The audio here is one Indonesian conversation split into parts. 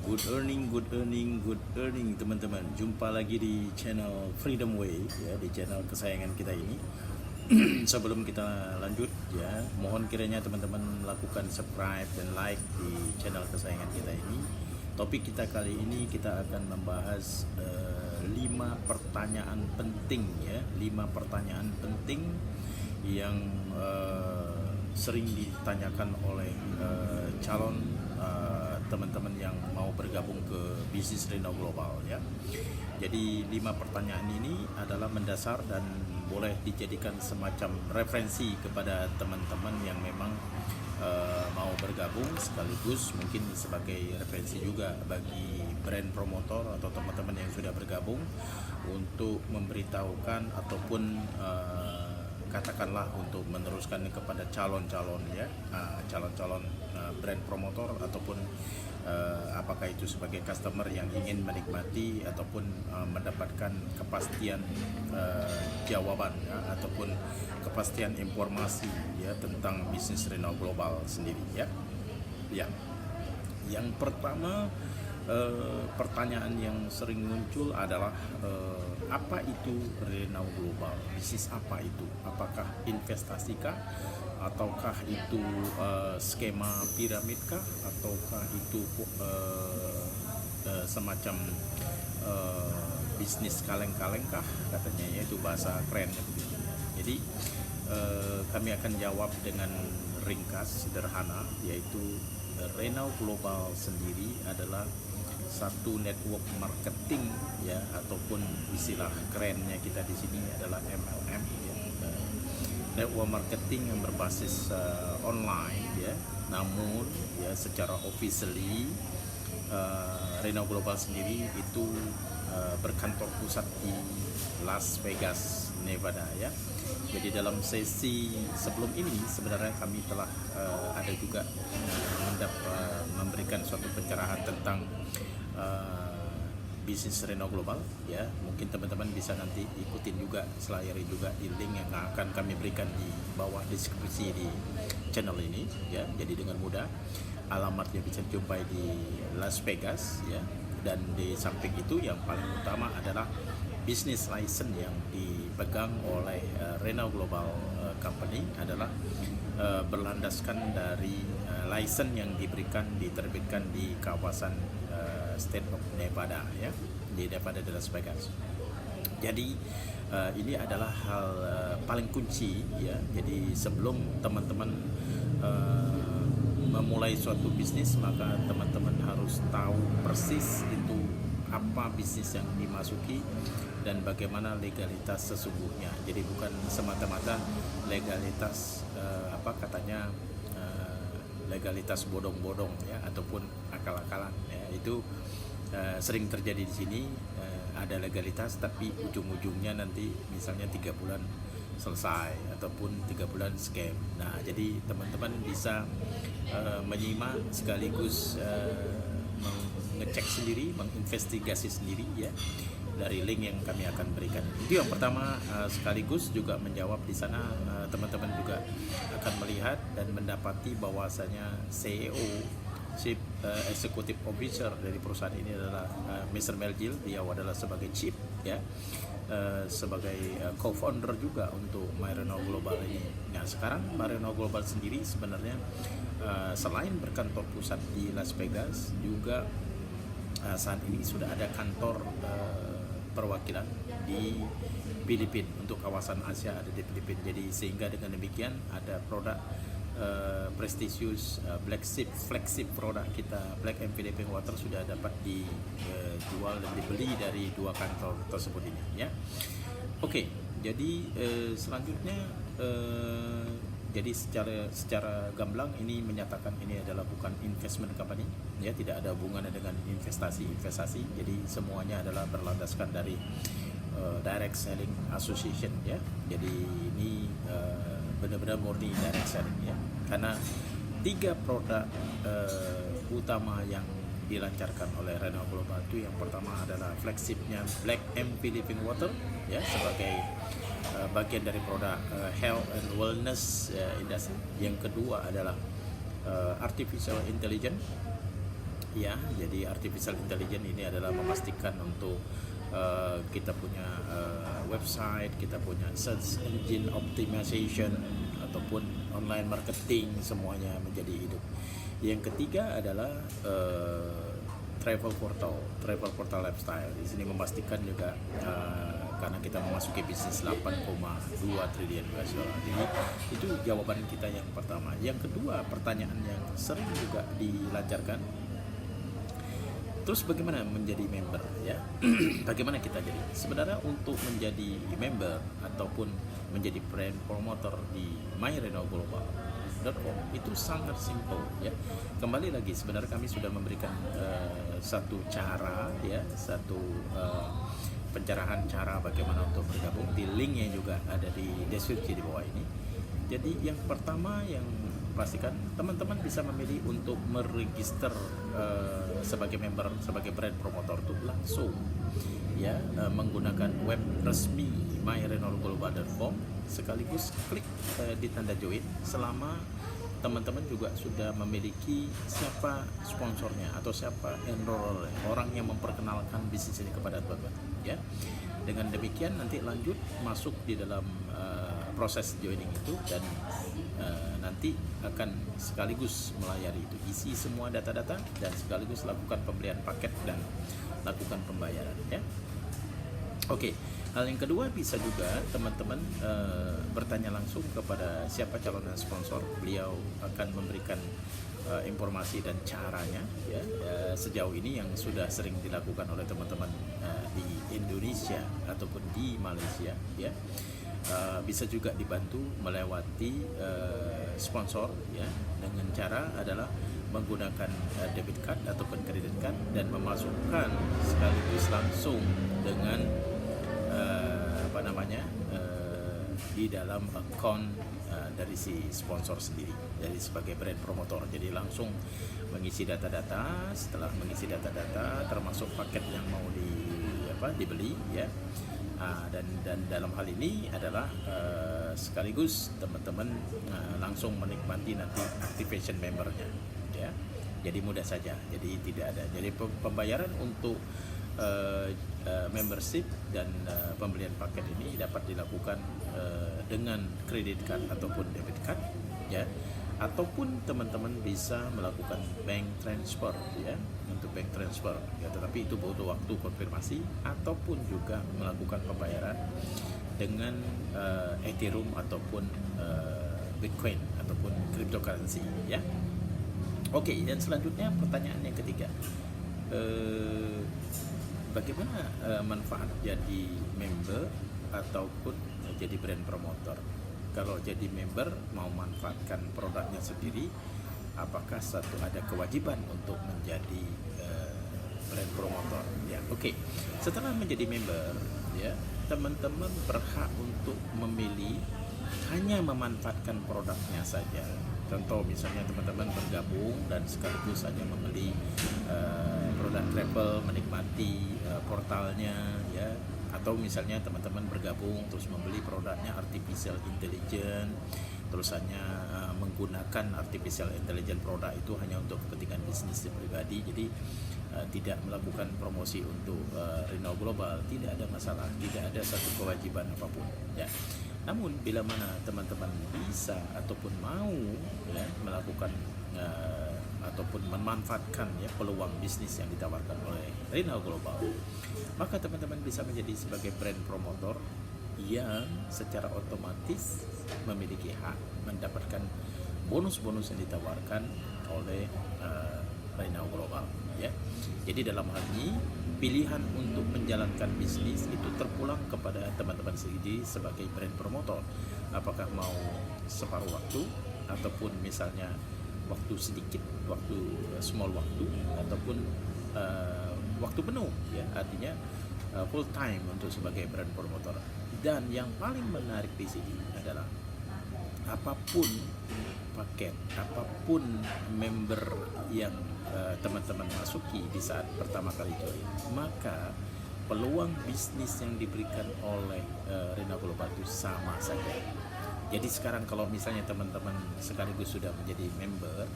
Good earning teman-teman. Jumpa lagi di channel Freedom Way ya, di channel kesayangan kita ini. Sebelum kita lanjut ya, mohon kiranya teman-teman lakukan subscribe dan like di channel kesayangan kita ini. Topik kita kali ini kita akan membahas 5 pertanyaan penting ya, 5 pertanyaan penting yang sering ditanyakan oleh calon teman-teman yang mau bergabung ke bisnis Reno Global ya. Jadi 5 pertanyaan ini adalah mendasar dan boleh dijadikan semacam referensi kepada teman-teman yang memang mau bergabung, sekaligus mungkin sebagai referensi juga bagi brand promotor atau teman-teman yang sudah bergabung untuk memberitahukan ataupun katakanlah untuk meneruskan kepada calon-calon ya, calon-calon brand promotor ataupun apakah itu sebagai customer yang ingin menikmati ataupun mendapatkan kepastian jawaban ya, ataupun kepastian informasi ya tentang bisnis Reno Global sendiri ya. Ya. Yang pertama, pertanyaan yang sering muncul adalah apa itu Reno Global? Bisnis apa itu? Apakah investasikah? Ataukah itu skema piramidkah? Ataukah itu semacam bisnis kaleng-kalengkah? Katanya ya, itu bahasa kerennya begitu. Jadi kami akan jawab dengan ringkas, sederhana, yaitu Reno Global sendiri adalah satu network marketing ya, ataupun istilah kerennya kita di sini adalah MLM ya. Network marketing yang berbasis online ya, namun ya secara officially Reno Global sendiri itu berkantor pusat di Las Vegas, Nevada ya. Jadi dalam sesi sebelum ini sebenarnya kami telah ada juga memberikan suatu pencerahan tentang bisnis Reno Global ya. Mungkin teman-teman bisa nanti ikutin juga, selayari juga di link yang akan kami berikan di bawah deskripsi di channel ini ya. Jadi dengan mudah alamatnya bisa dijumpai di Las Vegas ya. Dan di samping itu yang paling utama adalah bisnis license yang dipegang oleh Reno Global Company adalah berlandaskan dari license yang diterbitkan di kawasan State of Nevada ya, di Nevada de Las Vegas. Jadi ini adalah hal paling kunci ya. Jadi sebelum teman-teman memulai suatu bisnis, maka teman-teman harus tahu persis itu apa bisnis yang dimasuki dan bagaimana legalitas sesungguhnya. Jadi bukan semata-mata legalitas legalitas bodong-bodong ya, ataupun akal-akalan ya. Itu sering terjadi di sini, ada legalitas tapi ujung-ujungnya nanti misalnya 3 bulan selesai ataupun 3 bulan scam. Nah, jadi teman-teman bisa menyimak sekaligus mengecek sendiri, menginvestigasi sendiri ya dari link yang kami akan berikan. Itu yang pertama, sekaligus juga menjawab di sana teman-teman juga akan melihat dan mendapati bahwasanya CEO, Chief Executive Officer dari perusahaan ini adalah Mr. Melgil. Dia adalah sebagai Chief ya, sebagai co-founder juga untuk Reno Global ini. Nah, sekarang Reno Global sendiri sebenarnya selain berkantor pusat di Las Vegas, juga saat ini sudah ada kantor perwakilan di Filipina. Untuk kawasan Asia ada di Filipina. Jadi sehingga dengan demikian ada produk prestisius flagship produk kita, Black & Philippine Water, sudah dapat dijual dan dibeli dari 2 kantor tersebut ini ya. Oke, jadi selanjutnya jadi secara gamblang ini menyatakan ini adalah bukan investment company ya, tidak ada hubungannya dengan investasi. Jadi semuanya adalah berlandaskan dari direct selling association ya. Jadi ini benar-benar murni direct selling ya, karena 3 produk utama yang dilancarkan oleh Reno Global itu, yang pertama adalah flagshipnya Black & Philippine Water ya, sebagai bagian dari produk health and wellness industry. Yang kedua adalah artificial intelligence ya. Jadi artificial intelligence ini adalah memastikan untuk kita punya website, kita punya search engine optimization ataupun online marketing, semuanya menjadi hidup. Yang ketiga adalah travel portal lifestyle. Di sini memastikan juga karena kita memasuki bisnis 8,2 triliun US dollar. Jadi itu jawaban kita yang pertama. Yang kedua, pertanyaan yang sering juga dilancarkan, terus bagaimana menjadi member ya? Bagaimana kita jadi? Sebenarnya untuk menjadi member ataupun menjadi brand promoter di myrenaglobal.com itu sangat simple ya. Kembali lagi, sebenarnya kami sudah memberikan satu cara ya, satu pencerahan cara bagaimana untuk bergabung. Di linknya juga ada di deskripsi di bawah ini. Jadi yang pertama, yang pastikan teman-teman bisa memilih untuk meregister sebagai member, sebagai brand promotor itu langsung ya, menggunakan web resmi myrenaglobal.com, sekaligus klik di tanda join selama teman-teman juga sudah memiliki siapa sponsornya atau siapa enroller, orang yang memperkenalkan bisnis ini kepada teman-teman ya. Dengan demikian nanti lanjut masuk di dalam proses joining itu, dan nanti akan sekaligus melayari itu, isi semua data-data dan sekaligus lakukan pembelian paket dan lakukan pembayaran ya. Oke, hal yang kedua, bisa juga teman-teman bertanya langsung kepada siapa calon sponsor. Beliau akan memberikan informasi dan caranya ya. Sejauh ini yang sudah sering dilakukan oleh teman-teman di Indonesia ataupun di Malaysia ya, bisa juga dibantu melewati sponsor ya, dengan cara adalah menggunakan debit card ataupun credit card dan memasukkan sekaligus langsung dengan di dalam account dari si sponsor sendiri, jadi sebagai brand promotor. Jadi langsung mengisi data-data. Setelah mengisi data-data termasuk paket yang mau dibeli ya. Dan dalam hal ini adalah sekaligus teman-teman langsung menikmati nanti activation membernya ya. Jadi mudah saja, jadi tidak ada. Jadi pembayaran untuk membership dan pembelian paket ini dapat dilakukan dengan credit card ataupun debit card ya, ataupun teman-teman bisa melakukan bank transfer ya, untuk bank transfer ya, tetapi itu butuh waktu konfirmasi, ataupun juga melakukan pembayaran dengan Ethereum ataupun Bitcoin ataupun cryptocurrency ya. Oke, dan selanjutnya pertanyaan yang ketiga, bagaimana manfaat jadi member ataupun jadi brand promoter? Kalau jadi member mau manfaatkan produknya sendiri, apakah ada kewajiban untuk menjadi brand promoter? Ya, oke. Setelah menjadi member, ya, teman-teman berhak untuk memilih hanya memanfaatkan produknya saja. Contoh misalnya teman-teman bergabung dan sekaligus hanya membeli produk travel, menikmati portalnya ya, atau misalnya teman-teman bergabung terus membeli produknya artificial intelligence, terus hanya menggunakan artificial intelligence produk itu hanya untuk kepentingan bisnis pribadi, jadi tidak melakukan promosi untuk Reno Global, tidak ada masalah, tidak ada satu kewajiban apapun ya. Namun bila mana teman-teman bisa ataupun mau ya, melakukan ataupun memanfaatkan ya peluang bisnis yang ditawarkan oleh Reno Global, maka teman-teman bisa menjadi sebagai brand promotor yang secara otomatis memiliki hak mendapatkan bonus-bonus yang ditawarkan oleh Reno Global ya. Jadi dalam hal ini pilihan untuk menjalankan bisnis itu terpulang kepada teman-teman sendiri sebagai brand promotor. Apakah mau separuh waktu ataupun misalnya waktu sedikit, waktu small waktu, ataupun waktu penuh ya, artinya full time untuk sebagai brand promotor. Dan yang paling menarik di sini adalah apapun paket, apapun member yang teman-teman masuki di saat pertama kali join, maka peluang bisnis yang diberikan oleh Reno Global itu sama saja. Jadi sekarang kalau misalnya teman-teman sekaligus sudah menjadi member,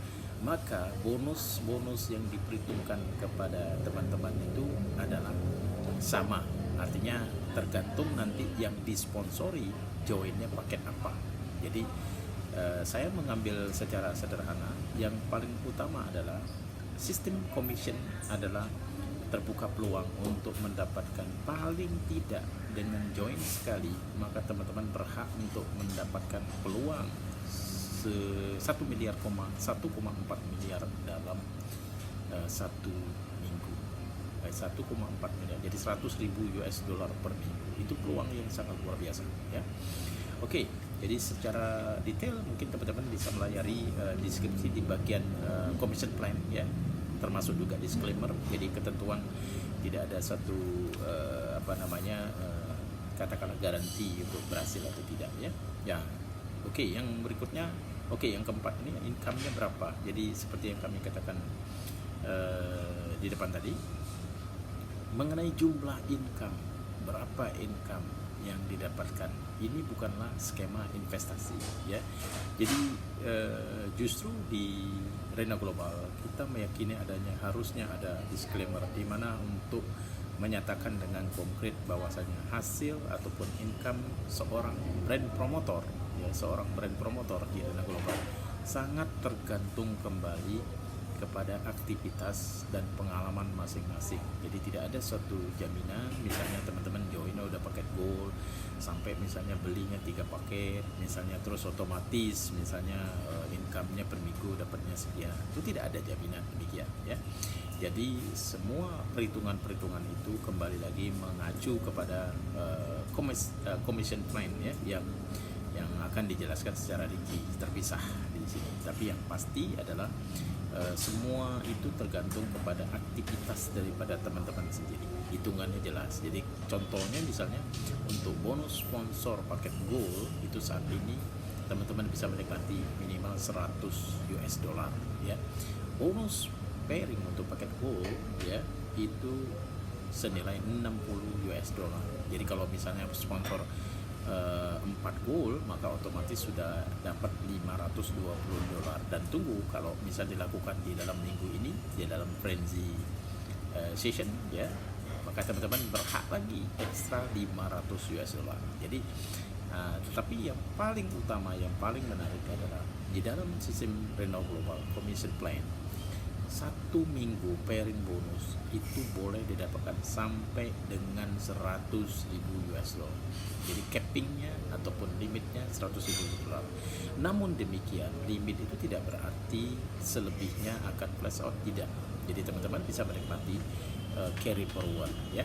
maka bonus-bonus yang diperhitungkan kepada teman-teman itu adalah sama. Artinya tergantung nanti yang disponsori joinnya paket apa. Jadi saya mengambil secara sederhana, yang paling utama adalah sistem commission adalah terbuka peluang untuk mendapatkan paling tidak dengan join sekali, maka teman-teman berhak untuk mendapatkan peluang 1 miliar, 1,4 miliar dalam satu minggu. 1,4 miliar, jadi 100.000 US dollar per minggu. Itu peluang yang sangat luar biasa, ya. Oke, jadi secara detail mungkin teman-teman bisa melayari deskripsi di bagian commission plan, ya, termasuk juga disclaimer. Jadi ketentuan tidak ada satu katakanlah garansi untuk berhasil atau tidak, ya. Ya, oke, yang berikutnya, yang keempat ini income-nya berapa. Jadi seperti yang kami katakan di depan tadi, mengenai jumlah income, berapa income yang didapatkan, ini bukanlah skema investasi, ya. Jadi justru di Rena Global kita meyakini harusnya ada disclaimer di mana untuk menyatakan dengan konkret bahwasanya hasil ataupun income seorang brand promotor di Rena Global sangat tergantung kembali kepada aktivitas dan pengalaman masing-masing. Jadi tidak ada suatu jaminan, misalnya teman-teman join udah paket gold sampai misalnya belinya 3 paket misalnya, terus otomatis misalnya income-nya per minggu dapatnya sekian. Itu tidak ada jaminan demikian, ya. Jadi semua perhitungan-perhitungan itu kembali lagi mengacu kepada commission plan, ya, yang akan dijelaskan secara rinci terpisah di sini. Tapi yang pasti adalah semua itu tergantung kepada aktivitas daripada teman-teman sendiri. Hitungannya jelas. Jadi contohnya misalnya untuk bonus sponsor paket gold itu saat ini teman-teman bisa menikmati minimal 100 US dollar, ya. Bonus pairing untuk paket gold, ya, itu senilai 60 US dollar. Jadi kalau misalnya sponsor 4 gold, maka otomatis sudah dapat 520 dolar. Dan tunggu, kalau bisa dilakukan di dalam minggu ini, di dalam frenzy session, ya, maka teman-teman berhak lagi ekstra 500 US dollar. Jadi tetapi yang paling utama, yang paling menarik adalah di dalam sistem Rena Global Commission Plan, 1 minggu pairing bonus itu boleh didapatkan sampai dengan 100.000 US dollar. Jadi cappingnya ataupun limitnya 100.000 dolar. Namun demikian, limit itu tidak berarti selebihnya akan flash out, tidak. Jadi teman-teman bisa menikmati carry forward, ya.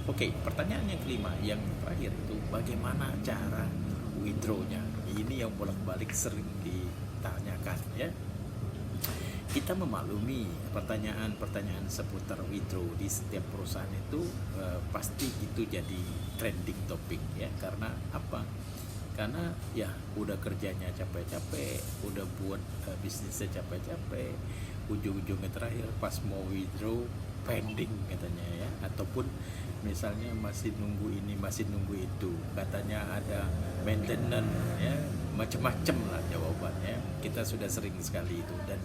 Oke, pertanyaan yang kelima, yang terakhir itu bagaimana cara withdraw-nya. Ini yang bolak-balik sering ditanyakan, ya. Kita memaklumi pertanyaan-pertanyaan seputar withdraw di setiap perusahaan itu pasti itu jadi trending topik, ya. Karena apa? Karena ya udah kerjanya capek-capek, udah buat bisnisnya capek-capek, ujung-ujungnya terakhir pas mau withdraw pending katanya, ya. Ataupun misalnya masih nunggu ini, masih nunggu itu, katanya ada maintenance, ya, macam-macam lah jawabannya. Kita sudah sering sekali itu dan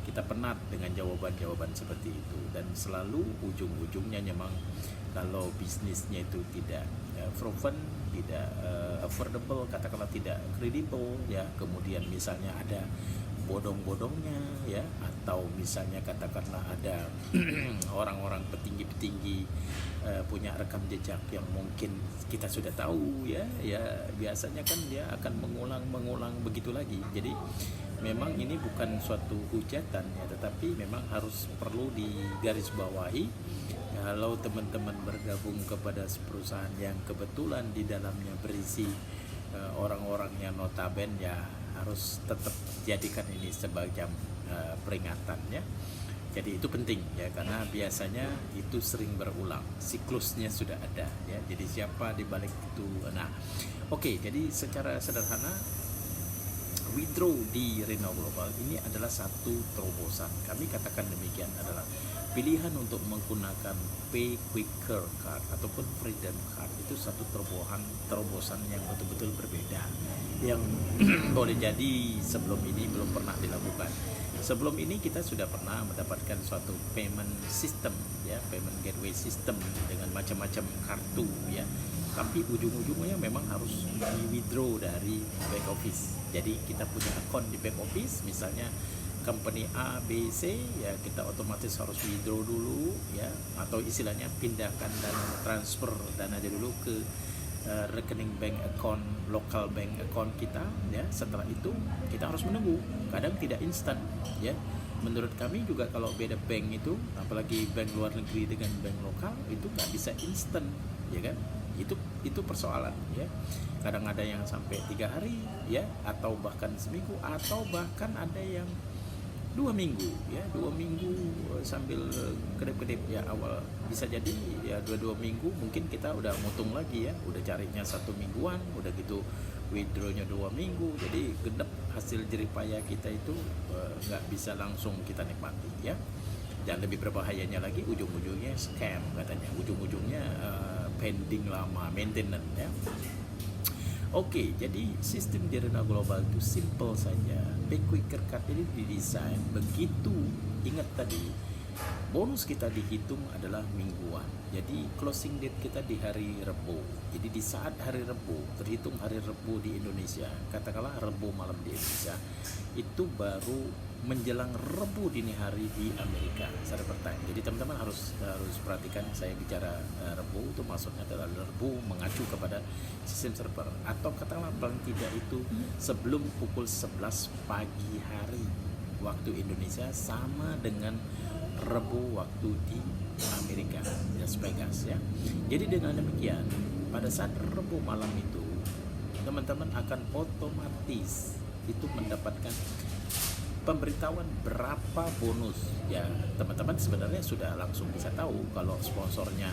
kita penat dengan jawaban-jawaban seperti itu, dan selalu ujung-ujungnya memang kalau bisnisnya itu tidak proven, tidak affordable, katakanlah tidak kredibel, ya, kemudian misalnya ada bodong-bodongnya, ya, atau misalnya katakanlah ada orang-orang petinggi-petinggi punya rekam jejak yang mungkin kita sudah tahu, ya biasanya kan dia akan mengulang begitu lagi. Jadi memang ini bukan suatu hujatan, ya, tetapi memang harus perlu digarisbawahi. Kalau teman-teman bergabung kepada perusahaan yang kebetulan di dalamnya berisi orang-orang yang notaben, ya harus tetap jadikan ini sebagai peringatan, ya. Jadi itu penting, ya, karena biasanya itu sering berulang, siklusnya sudah ada, ya. Jadi siapa di balik itu. Nah, oke, jadi secara sederhana withdraw di Rena Global ini adalah satu terobosan. Kami katakan demikian adalah pilihan untuk menggunakan Pay Quicker Card ataupun Freedom Card itu satu terobosan yang betul-betul berbeda, yang boleh jadi sebelum ini belum pernah dilakukan. Sebelum ini kita sudah pernah mendapatkan suatu payment system ya, payment gateway system dengan macam-macam kartu ya, tapi ujung-ujungnya memang harus di withdraw dari back office. Jadi kita punya akun di back office, misalnya company A, B, C ya, kita otomatis harus withdraw dulu ya, atau istilahnya pindahkan dana, transfer dana dulu ke rekening bank account, local bank account kita ya. Setelah itu kita harus menunggu, kadang tidak instan ya. Menurut kami juga kalau beda bank itu, apalagi bank luar negeri dengan bank lokal, itu nggak bisa instan ya kan. Itu persoalan ya. Kadang ada yang sampai 3 hari ya, atau bahkan seminggu, atau bahkan ada yang 2 minggu ya, 2 minggu sambil kedip-kedip ya. Awal bisa jadi ya 2 minggu, mungkin kita udah mutung lagi ya, udah carinya 1 mingguan, udah gitu withdrawnya 2 minggu, jadi genep hasil jerih payah kita itu nggak bisa langsung kita nikmati ya. Dan lebih berbahayanya lagi, ujung-ujungnya scam katanya, ujung-ujungnya pending lama, maintenance ya. Oke, jadi sistem di Rena Global itu simple saja. Pay Quicker Card ini didesain begitu, ingat tadi, bonus kita dihitung adalah mingguan. Jadi closing date kita di hari Rabu. Jadi di saat hari Rabu, terhitung hari Rabu di Indonesia, katakanlah Rabu malam di Indonesia, itu baru menjelang Rabu dini hari di Amerika secara bertime. Jadi teman-teman harus perhatikan, saya bicara Rabu itu maksudnya adalah Rabu mengacu kepada sistem server, atau katakanlah paling tidak itu sebelum pukul 11 pagi hari waktu Indonesia, sama dengan Rabu waktu di Amerika, Las Vegas ya. Jadi dengan demikian, pada saat Rabu malam itu teman-teman akan otomatis itu mendapatkan pemberitahuan berapa bonus ya. Teman-teman sebenarnya sudah langsung bisa tahu, kalau sponsornya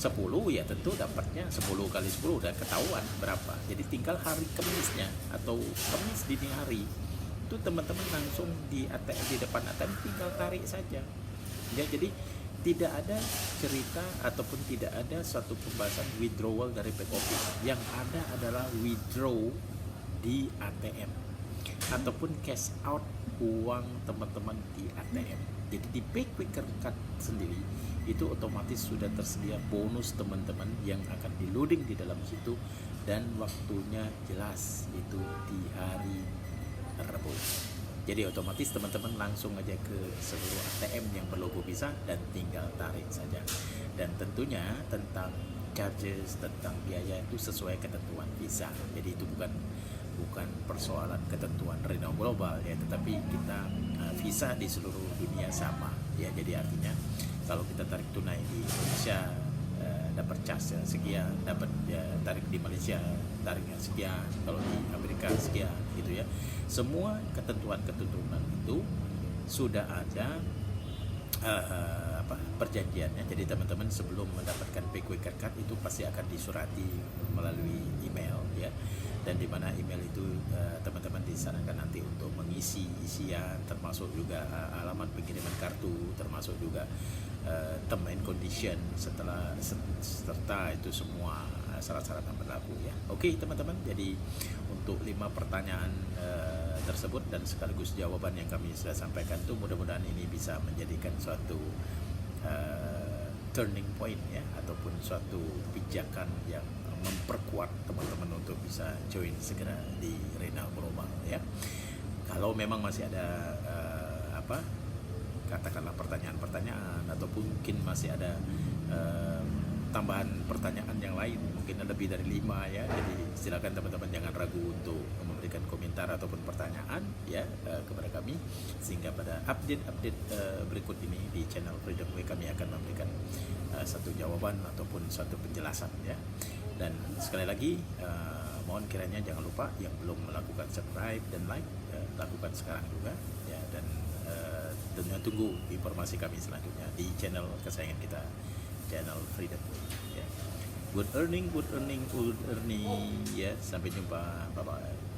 10 ya tentu dapatnya 10 kali 10 udah ketahuan berapa. Jadi tinggal hari Kamisnya atau Kamis dini hari itu teman-teman langsung di ATM, di depan ATM tinggal tarik saja ya. Jadi tidak ada cerita ataupun tidak ada suatu pembahasan withdrawal dari back office. Yang ada adalah withdraw di ATM ataupun cash out uang teman-teman di ATM. Jadi di Pay Quicker Card sendiri itu otomatis sudah tersedia bonus teman-teman yang akan di loading di dalam situ, dan waktunya jelas itu di hari Rabu. Jadi otomatis teman-teman langsung aja ke seluruh ATM yang berlogo Visa dan tinggal tarik saja. Dan tentunya tentang charges, tentang biaya itu sesuai ketentuan Visa. Jadi itu bukan persoalan ketentuan Rena Global ya, tetapi kita Visa di seluruh dunia sama ya. Jadi artinya kalau kita tarik tunai di Indonesia dapat charge sekian, dapat ya, tarik di Malaysia tariknya sekian, kalau di Amerika sekian gitu ya. Semua ketentuan itu sudah ada perjanjiannya. Jadi teman-teman sebelum mendapatkan Pay Quicker Card itu pasti akan disurati melalui email ya, dan di mana email itu teman-teman disarankan nanti untuk mengisi isian, termasuk juga alamat pengiriman kartu, termasuk juga term and condition serta itu semua syarat-syarat yang berlaku ya. Oke teman-teman, jadi untuk 5 pertanyaan tersebut dan sekaligus jawaban yang kami sudah sampaikan itu, mudah-mudahan ini bisa menjadikan suatu turning point ya, ataupun suatu pijakan yang memperkuat teman-teman untuk bisa join segera di Rena Global ya. Kalau memang masih ada katakanlah pertanyaan-pertanyaan, ataupun mungkin masih ada tambahan pertanyaan yang lain, mungkin lebih dari 5 ya. Jadi silakan teman-teman jangan ragu untuk memberikan komentar ataupun pertanyaan ya kepada kami, sehingga pada update berikut ini di channel Freedom Way kami akan memberikan satu jawaban ataupun suatu penjelasan ya. Dan sekali lagi mohon kiranya jangan lupa yang belum melakukan subscribe dan like, lakukan sekarang juga ya. Dan tentunya tunggu informasi kami selanjutnya di channel kesayangan kita, channel Freedom ya. Good earning ya. Sampai jumpa, bye bye.